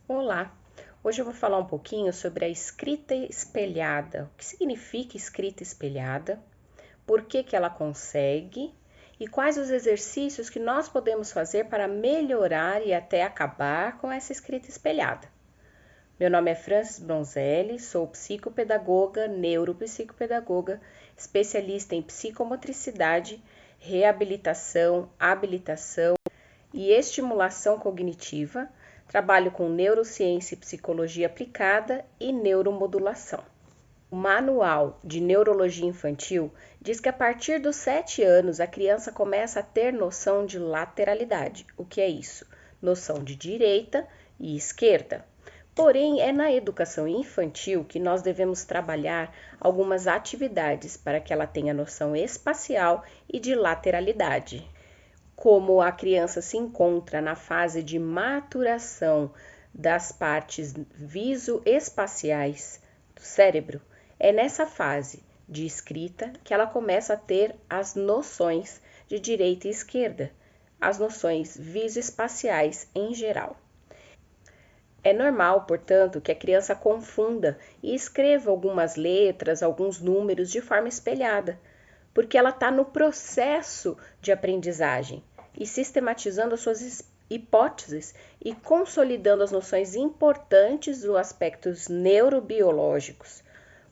Olá! Hoje eu vou falar um pouquinho sobre a escrita espelhada. O que significa escrita espelhada? Por que ela consegue? E quais os exercícios que nós podemos fazer para melhorar e até acabar com essa escrita espelhada? Meu nome é Francis Bronzelli, sou psicopedagoga, neuropsicopedagoga, especialista em psicomotricidade, reabilitação, habilitação e estimulação cognitiva. Trabalho com neurociência e psicologia aplicada e neuromodulação. O Manual de Neurologia Infantil diz que a partir dos 7 anos a criança começa a ter noção de lateralidade. O que é isso? Noção de direita e esquerda. Porém, é na educação infantil que nós devemos trabalhar algumas atividades para que ela tenha noção espacial e de lateralidade. Como a criança se encontra na fase de maturação das partes visoespaciais do cérebro, é nessa fase de escrita que ela começa a ter as noções de direita e esquerda, as noções visoespaciais em geral. É normal, portanto, que a criança confunda e escreva algumas letras, alguns números de forma espelhada, porque ela está no processo de aprendizagem e sistematizando as suas hipóteses e consolidando as noções importantes dos aspectos neurobiológicos.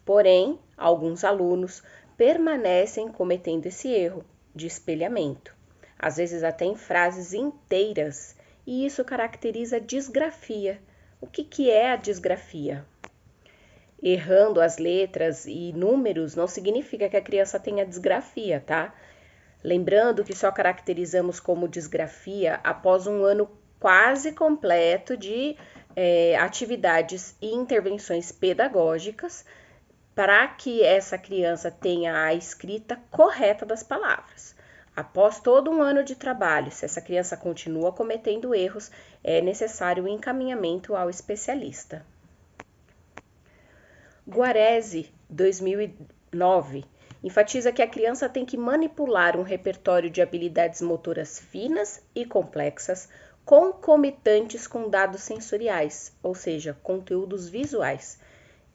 Porém, alguns alunos permanecem cometendo esse erro de espelhamento, às vezes até em frases inteiras, e isso caracteriza a disgrafia. O que é a disgrafia? Errando as letras e números não significa que a criança tenha disgrafia, tá? Lembrando que só caracterizamos como disgrafia após um ano quase completo de atividades e intervenções pedagógicas para que essa criança tenha a escrita correta das palavras. Após todo um ano de trabalho, se essa criança continua cometendo erros, é necessário o encaminhamento ao especialista. Guarese, 2009, enfatiza que a criança tem que manipular um repertório de habilidades motoras finas e complexas, concomitantes com dados sensoriais, ou seja, conteúdos visuais.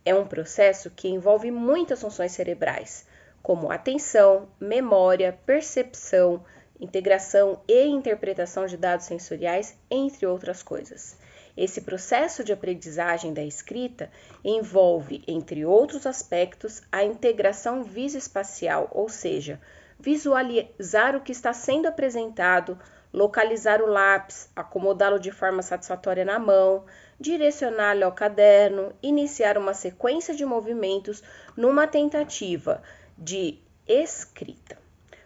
É um processo que envolve muitas funções cerebrais, como atenção, memória, percepção, integração e interpretação de dados sensoriais, entre outras coisas. Esse processo de aprendizagem da escrita envolve, entre outros aspectos, a integração visoespacial, ou seja, visualizar o que está sendo apresentado, localizar o lápis, acomodá-lo de forma satisfatória na mão, direcioná-lo ao caderno, iniciar uma sequência de movimentos numa tentativa de escrita.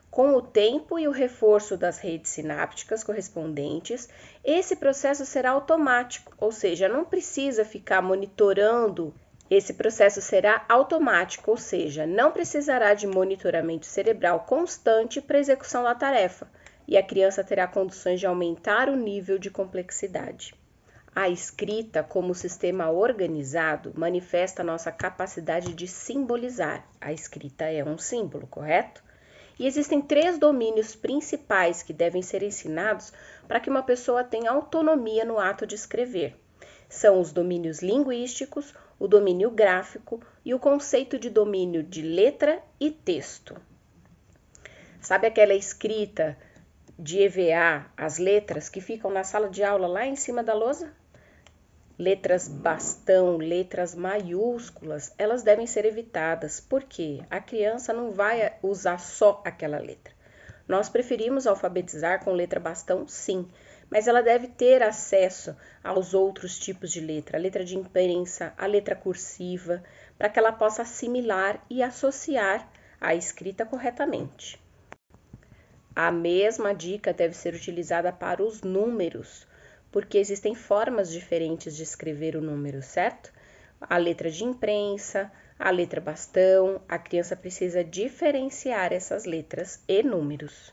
Com o tempo e o reforço das redes sinápticas correspondentes, esse processo será automático, ou seja, não precisa ficar monitorando. Esse processo será automático, ou seja, não precisará de monitoramento cerebral constante para a execução da tarefa, e a criança terá condições de aumentar o nível de complexidade. A escrita, como sistema organizado, manifesta nossa capacidade de simbolizar. A escrita é um símbolo, correto? E existem 3 domínios principais que devem ser ensinados para que uma pessoa tenha autonomia no ato de escrever. São os domínios linguísticos, o domínio gráfico e o conceito de domínio de letra e texto. Sabe aquela escrita de EVA, as letras que ficam na sala de aula lá em cima da lousa? Letras bastão, letras maiúsculas, elas devem ser evitadas, porque a criança não vai usar só aquela letra. Nós preferimos alfabetizar com letra bastão, sim, mas ela deve ter acesso aos outros tipos de letra, a letra de imprensa, a letra cursiva, para que ela possa assimilar e associar a escrita corretamente. A mesma dica deve ser utilizada para os números, porque existem formas diferentes de escrever o número, certo? A letra de imprensa, a letra bastão, a criança precisa diferenciar essas letras e números.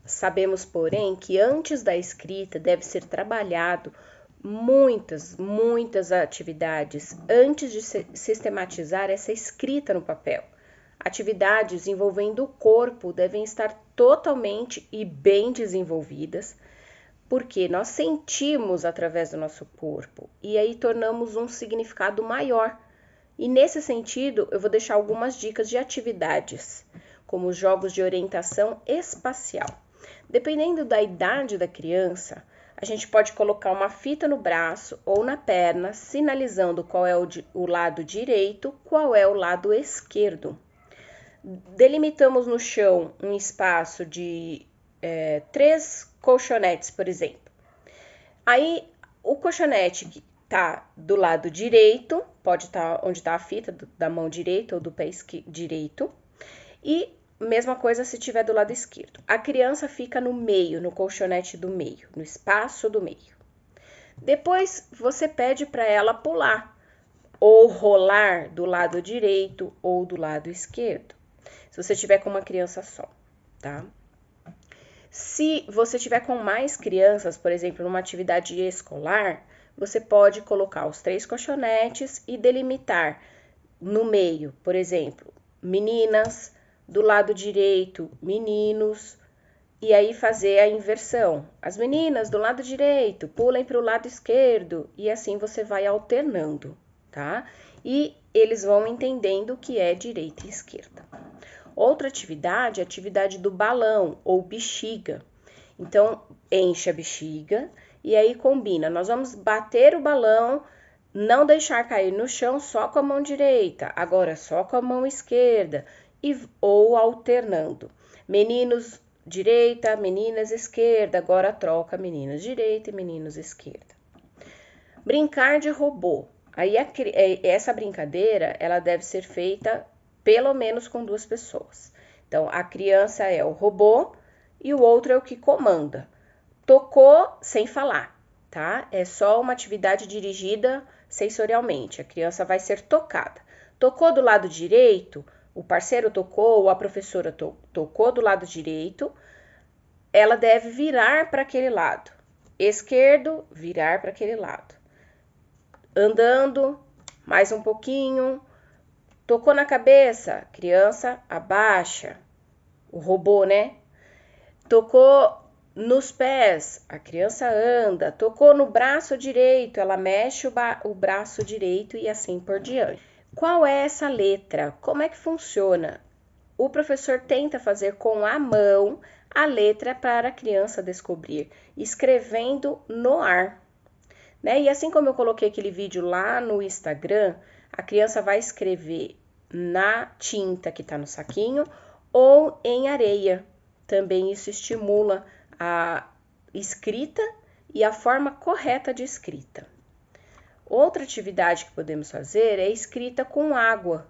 Sabemos, porém, que antes da escrita deve ser trabalhado muitas atividades antes de sistematizar essa escrita no papel. Atividades envolvendo o corpo devem estar totalmente e bem desenvolvidas porque nós sentimos através do nosso corpo e aí tornamos um significado maior. E nesse sentido, eu vou deixar algumas dicas de atividades, como os jogos de orientação espacial. Dependendo da idade da criança, a gente pode colocar uma fita no braço ou na perna, sinalizando qual é o lado direito, qual é o lado esquerdo. Delimitamos no chão um espaço de 3 colchonetes, por exemplo. Aí, o colchonete que está do lado direito, pode estar onde está a fita da mão direita ou do pé direito, e mesma coisa se tiver do lado esquerdo. A criança fica no meio, no colchonete do meio, no espaço do meio. Depois, você pede para ela pular ou rolar do lado direito ou do lado esquerdo, se você tiver com uma criança só, tá? Se você tiver com mais crianças, por exemplo, numa atividade escolar, você pode colocar os 3 colchonetes e delimitar no meio, por exemplo, meninas, do lado direito, meninos, e aí fazer a inversão. As meninas do lado direito pulem para o lado esquerdo, e assim você vai alternando, tá? E eles vão entendendo o que é direita e esquerda. Outra atividade é a atividade do balão ou bexiga. Então, enche a bexiga e aí combina. Nós vamos bater o balão, não deixar cair no chão só com a mão direita, agora só com a mão esquerda, ou alternando. Meninos direita, meninas esquerda, agora troca meninos direita e meninos esquerda. Brincar de robô. Aí essa brincadeira, ela deve ser feita pelo menos com 2 pessoas. Então, a criança é o robô e o outro é o que comanda. Tocou sem falar, tá? É só uma atividade dirigida sensorialmente. A criança vai ser tocada. Tocou do lado direito, o parceiro tocou ou a professora tocou do lado direito, ela deve virar para aquele lado. Esquerdo, virar para aquele lado. Andando, mais um pouquinho. Tocou na cabeça, criança abaixa, o robô, né? Tocou nos pés, a criança anda. Tocou no braço direito, ela mexe o braço direito e assim por diante. Qual é essa letra? Como é que funciona? O professor tenta fazer com a mão a letra para a criança descobrir, escrevendo no ar, né? E assim como eu coloquei aquele vídeo lá no Instagram, a criança vai escrever na tinta que está no saquinho ou em areia. Também isso estimula a escrita e a forma correta de escrita. Outra atividade que podemos fazer é escrita com água.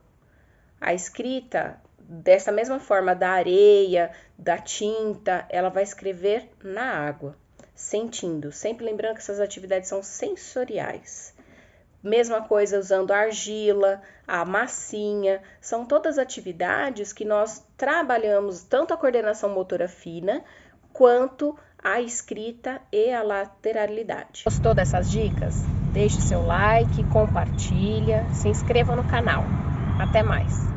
A escrita, dessa mesma forma da areia, da tinta, ela vai escrever na água, sentindo. Sempre lembrando que essas atividades são sensoriais. Mesma coisa usando a argila, a massinha, são todas atividades que nós trabalhamos tanto a coordenação motora fina, quanto a escrita e a lateralidade. Gostou dessas dicas? Deixe seu like, compartilha, se inscreva no canal. Até mais!